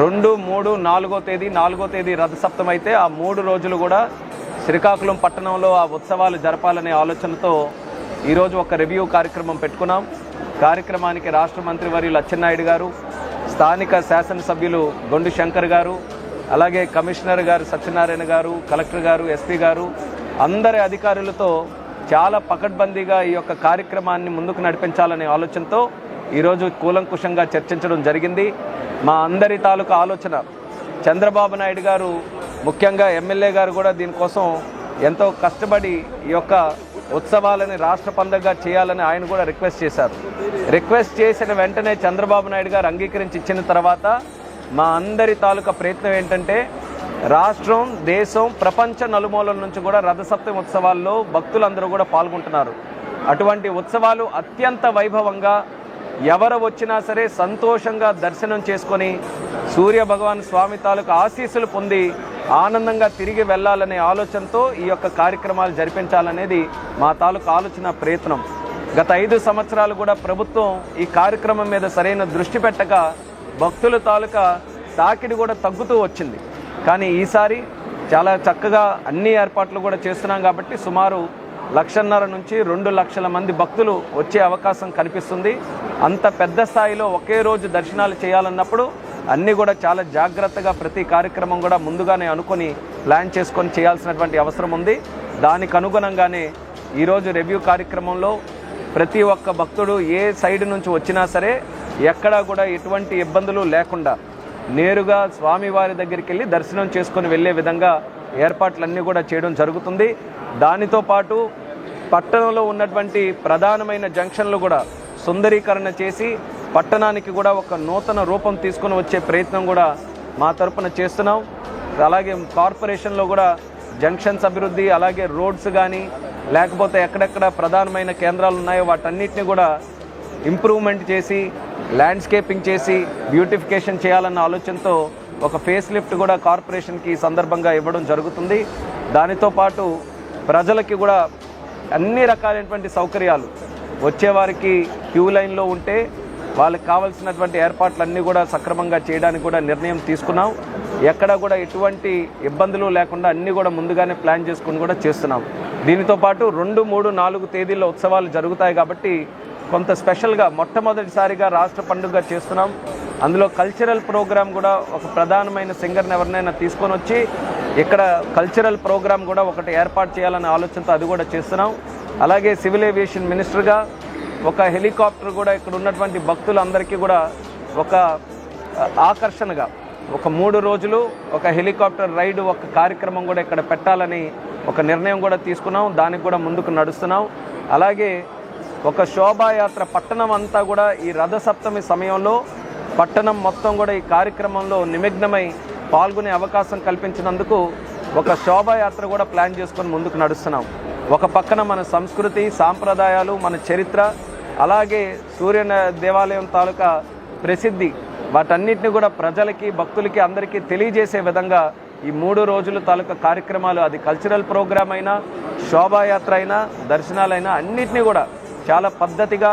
2, 3, 4వ తేదీ 4వ తేదీ రథసప్తమి అయితే ఆ 3 రోజులు కూడా శ్రీకాకుళం పట్టణంలో ఆ ఉత్సవాలు జరపాలనే ఆలోచనతో ఈరోజు ఒక రివ్యూ కార్యక్రమం పెట్టుకున్నాం. కార్యక్రమానికి రాష్ట్ర మంత్రివర్యులు అచ్చెన్నాయుడు గారు, స్థానిక శాసనసభ్యులు గొండు శంకర్ గారు, అలాగే కమిషనర్ గారు సత్యనారాయణ గారు, కలెక్టర్ గారు, ఎస్పీ గారు, అందరి అధికారులతో చాలా పకడ్బందీగా ఈ యొక్క కార్యక్రమాన్ని ముందుకు నడిపించాలనే ఆలోచనతో ఈరోజు కూలంకుషంగా చర్చించడం జరిగింది. మా అందరి తాలూకా ఆలోచన, చంద్రబాబు నాయుడు గారు ముఖ్యంగా ఎమ్మెల్యే గారు కూడా దీనికోసం ఎంతో కష్టపడి ఈ యొక్క ఉత్సవాలని రాష్ట్ర పండుగగా చేయాలని ఆయన కూడా రిక్వెస్ట్ చేశారు. రిక్వెస్ట్ చేసిన వెంటనే చంద్రబాబు నాయుడు గారు అంగీకరించి ఇచ్చిన తర్వాత మా అందరి తాలూకా ప్రయత్నం ఏంటంటే రాష్ట్రం, దేశం, ప్రపంచ నలుమూలల నుంచి కూడా రథసప్తమి ఉత్సవాల్లో భక్తులందరూ కూడా పాల్గొంటున్నారు. అటువంటి ఉత్సవాలు అత్యంత వైభవంగా ఎవరు వచ్చినా సరే సంతోషంగా దర్శనం చేసుకొని సూర్య భగవాన్ స్వామి తాలూకా ఆశీస్సులు పొంది ఆనందంగా తిరిగి వెళ్ళాలనే ఆలోచనతో ఈ యొక్క కార్యక్రమాలు జరిపించాలనేది మా తాలూకా ఆలోచన ప్రయత్నం. గత 5 సంవత్సరాలు కూడా ప్రభుత్వం ఈ కార్యక్రమం మీద సరైన దృష్టి పెట్టక భక్తుల తాలూకా తాకిడి కూడా తగ్గుతూ వచ్చింది. కానీ ఈసారి చాలా చక్కగా అన్ని ఏర్పాట్లు కూడా చేస్తున్నాం కాబట్టి సుమారు 1.5 నుంచి 2 లక్షల మంది భక్తులు వచ్చే అవకాశం కనిపిస్తుంది. అంత పెద్ద స్థాయిలో ఒకే రోజు దర్శనాలు చేయాలన్నప్పుడు అన్నీ కూడా చాలా జాగ్రత్తగా ప్రతి కార్యక్రమం కూడా ముందుగానే అనుకొని ప్లాన్ చేసుకొని చేయాల్సినటువంటి అవసరం ఉంది. దానికి అనుగుణంగానే ఈరోజు రివ్యూ కార్యక్రమంలో ప్రతి ఒక్క భక్తుడు ఏ సైడ్ నుంచి వచ్చినా సరే ఎక్కడా కూడా ఎటువంటి ఇబ్బందులు లేకుండా నేరుగా స్వామివారి దగ్గరికి వెళ్ళి దర్శనం చేసుకొని వెళ్ళే విధంగా ఏర్పాట్లన్నీ కూడా చేయడం జరుగుతుంది. దానితో పాటు పట్టణంలో ఉన్నటువంటి ప్రధానమైన జంక్షన్లు కూడా సుందరీకరణ చేసి పట్టణానికి కూడా ఒక నూతన రూపం తీసుకొని వచ్చే ప్రయత్నం కూడా మా తరపున చేస్తున్నాం. అలాగే కార్పొరేషన్లో కూడా జంక్షన్స్ అభివృద్ధి, అలాగే రోడ్స్ కానీ లేకపోతే ఎక్కడెక్కడ ప్రధానమైన కేంద్రాలు ఉన్నాయో వాటన్నిటిని కూడా ఇంప్రూవ్మెంట్ చేసి ల్యాండ్స్కేపింగ్ చేసి బ్యూటిఫికేషన్ చేయాలన్న ఆలోచనతో ఒక ఫేస్ లిఫ్ట్ కూడా కార్పొరేషన్కి ఈ సందర్భంగా ఇవ్వడం జరుగుతుంది. దానితో పాటు ప్రజలకి కూడా అన్ని రకాలైనటువంటి సౌకర్యాలు, వచ్చేవారికి క్యూ లైన్లో ఉంటే వాళ్ళకి కావాల్సినటువంటి ఏర్పాట్లన్నీ కూడా సక్రమంగా చేయడానికి కూడా నిర్ణయం తీసుకున్నాం. ఎక్కడ కూడా ఎటువంటి ఇబ్బందులు లేకుండా అన్నీ కూడా ముందుగానే ప్లాన్ చేసుకుని కూడా చేస్తున్నాం. దీనితో పాటు 2, 3, 4 తేదీల్లో ఉత్సవాలు జరుగుతాయి కాబట్టి కొంత స్పెషల్గా మొట్టమొదటిసారిగా రాష్ట్ర పండుగ చేస్తున్నాం. అందులో కల్చరల్ ప్రోగ్రాం కూడా ఒక ప్రధానమైన సింగర్ని ఎవరినైనా తీసుకొని వచ్చి ఇక్కడ కల్చరల్ ప్రోగ్రాం కూడా ఒకటి ఏర్పాటు చేయాలనే ఆలోచనతో అది కూడా చేస్తున్నాం. అలాగే సివిల్ ఏవియేషన్ మినిస్టర్గా ఒక హెలికాప్టర్ కూడా ఇక్కడ ఉన్నటువంటి భక్తులందరికీ కూడా ఒక ఆకర్షణగా ఒక 3 రోజులు ఒక హెలికాప్టర్ రైడ్ ఒక కార్యక్రమం కూడా ఇక్కడ పెట్టాలని ఒక నిర్ణయం కూడా తీసుకున్నాం. దానికి కూడా ముందుకు నడుస్తున్నాం. అలాగే ఒక శోభాయాత్ర పట్టణం అంతా కూడా ఈ రథసప్తమి సమయంలో పట్టణం మొత్తం కూడా ఈ కార్యక్రమంలో నిమగ్నమై పాల్గొనే అవకాశం కల్పించినందుకు ఒక శోభాయాత్ర కూడా ప్లాన్ చేసుకొని ముందుకు నడుస్తున్నాం. ఒక పక్కన మన సంస్కృతి, సాంప్రదాయాలు, మన చరిత్ర, అలాగే సూర్య దేవాలయం తాలూకా ప్రసిద్ధి, వాటన్నిటిని కూడా ప్రజలకి, భక్తులకి, అందరికీ తెలియజేసే విధంగా ఈ 3 రోజుల తాలూకా కార్యక్రమాలు, అది కల్చరల్ ప్రోగ్రామ్ అయినా, శోభాయాత్ర అయినా, దర్శనాలైనా అన్నిటినీ కూడా చాలా పద్ధతిగా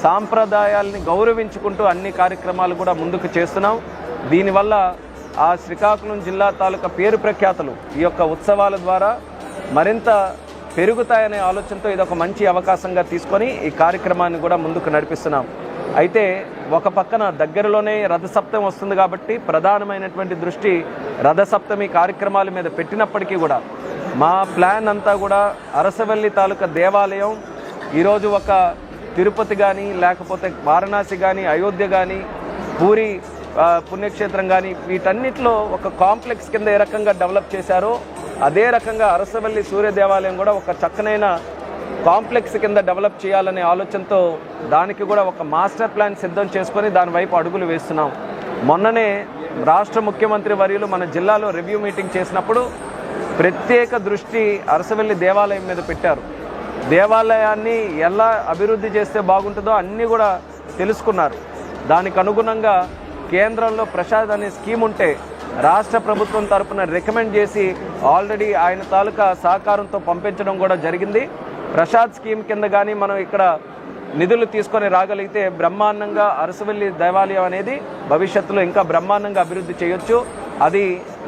సాంప్రదాయాల్ని గౌరవించుకుంటూ అన్ని కార్యక్రమాలు కూడా ముందుకు చేస్తున్నాం. దీనివల్ల ఆ శ్రీకాకుళం జిల్లా తాలూకా పేరు ప్రఖ్యాతలు ఈ యొక్క ఉత్సవాల ద్వారా మరింత పెరుగుతాయనే ఆలోచనతో ఇదొక మంచి అవకాశంగా తీసుకొని ఈ కార్యక్రమాన్ని కూడా ముందుకు నడిపిస్తున్నాం. అయితే ఒక పక్కన దగ్గరలోనే రథసప్తమి వస్తుంది కాబట్టి ప్రధానమైనటువంటి దృష్టి రథసప్తమి కార్యక్రమాల మీద పెట్టినప్పటికీ కూడా మా ప్లాన్ అంతా కూడా అరసవల్లి తాలూకా దేవాలయం ఈరోజు ఒక తిరుపతి కానీ, లేకపోతే వారణాసి కానీ, అయోధ్య కానీ, పూరి పుణ్యక్షేత్రం కానీ, వీటన్నిటిలో ఒక కాంప్లెక్స్ కింద ఏ రకంగా డెవలప్ చేశారో అదే రకంగా అరసవల్లి సూర్య దేవాలయం కూడా ఒక చక్కనైన కాంప్లెక్స్ కింద డెవలప్ చేయాలనే ఆలోచనతో దానికి కూడా ఒక మాస్టర్ ప్లాన్ సిద్ధం చేసుకొని దాని వైపు అడుగులు వేస్తున్నాం. మొన్ననే రాష్ట్ర ముఖ్యమంత్రి వర్యులు మన జిల్లాలో రివ్యూ మీటింగ్ చేసినప్పుడు ప్రత్యేక దృష్టి అరసవల్లి దేవాలయం మీద పెట్టారు. దేవాలయాన్ని ఎలా అభివృద్ధి చేస్తే బాగుంటుందో అన్నీ కూడా తెలుసుకున్నారు. దానికి అనుగుణంగా కేంద్రంలో ప్రసాద్ అనే స్కీమ్ ఉంటే రాష్ట్ర ప్రభుత్వం తరపున రికమెండ్ చేసి ఆల్రెడీ ఆయన తాలూకా సహకారంతో పంపించడం కూడా జరిగింది. ప్రసాద్ స్కీమ్ కింద కానీ మనం ఇక్కడ నిధులు తీసుకొని రాగలిగితే బ్రహ్మాండంగా అరసవల్లి దేవాలయం అనేది భవిష్యత్తులో ఇంకా బ్రహ్మాండంగా అభివృద్ధి చేయొచ్చు. అది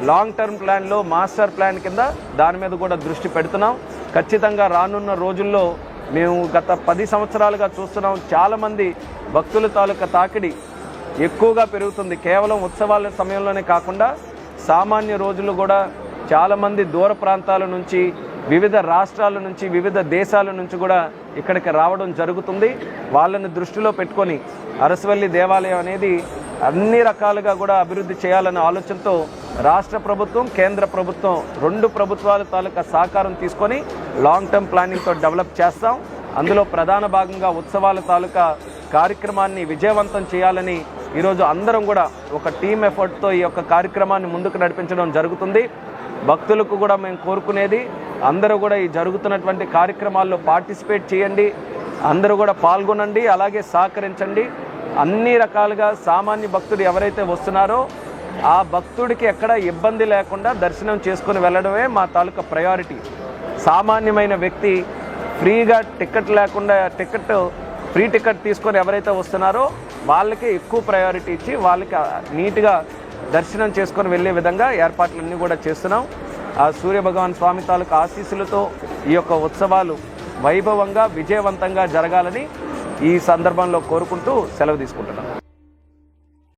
లాంగ్ టర్మ్ ప్లాన్లో మాస్టర్ ప్లాన్ కింద దాని మీద కూడా దృష్టి పెడుతున్నాం. ఖచ్చితంగా రానున్న రోజుల్లో మేము గత 10 సంవత్సరాలుగా చూస్తున్నాం, చాలామంది భక్తుల తాలూకా తాకిడి ఎక్కువగా పెరుగుతుంది. కేవలం ఉత్సవాల సమయంలోనే కాకుండా సామాన్య రోజులు కూడా చాలామంది దూర ప్రాంతాల నుంచి, వివిధ రాష్ట్రాల నుంచి, వివిధ దేశాల నుంచి కూడా ఇక్కడికి రావడం జరుగుతుంది. వాళ్ళని దృష్టిలో పెట్టుకొని అరసవల్లి దేవాలయం అనేది అన్ని రకాలుగా కూడా అభివృద్ధి చేయాలనే ఆలోచనతో రాష్ట్ర ప్రభుత్వం, కేంద్ర ప్రభుత్వం 2 ప్రభుత్వాల తాలూకా సహకారం తీసుకొని లాంగ్ టర్మ్ ప్లానింగ్తో డెవలప్ చేస్తాం. అందులో ప్రధాన భాగంగా ఉత్సవాల తాలూకా కార్యక్రమాన్ని విజయవంతం చేయాలని ఈరోజు అందరం కూడా ఒక టీమ్ ఎఫర్ట్తో ఈ యొక్క కార్యక్రమాన్ని ముందుకు నడిపించడం జరుగుతుంది. భక్తులకు కూడా మేము కోరుకునేది, అందరూ కూడా ఈ జరుగుతున్నటువంటి కార్యక్రమాల్లో పార్టిసిపేట్ చేయండి, అందరూ కూడా పాల్గొనండి, అలాగే సహకరించండి. అన్ని రకాలుగా సామాన్య భక్తుడు ఎవరైతే వస్తున్నారో ఆ భక్తుడికి ఎక్కడ ఇబ్బంది లేకుండా దర్శనం చేసుకుని వెళ్ళడమే మా తాలూకా ప్రయారిటీ. సామాన్యమైన వ్యక్తి ఫ్రీగా టికెట్ లేకుండా ఫ్రీ టికెట్ తీసుకొని ఎవరైతే వస్తున్నారో వాళ్ళకి ఎక్కువ ప్రయారిటీ ఇచ్చి వాళ్ళకి నీట్గా దర్శనం చేసుకొని వెళ్ళే విధంగా ఏర్పాట్లన్నీ కూడా చేస్తున్నాం. ఆ సూర్యభగవాన్ స్వామి తాలూకా ఆశీస్సులతో ఈ యొక్క ఉత్సవాలు వైభవంగా విజయవంతంగా జరగాలని ఈ సందర్భంలో కోరుకుంటూ సెలవు తీసుకుంటున్నాం.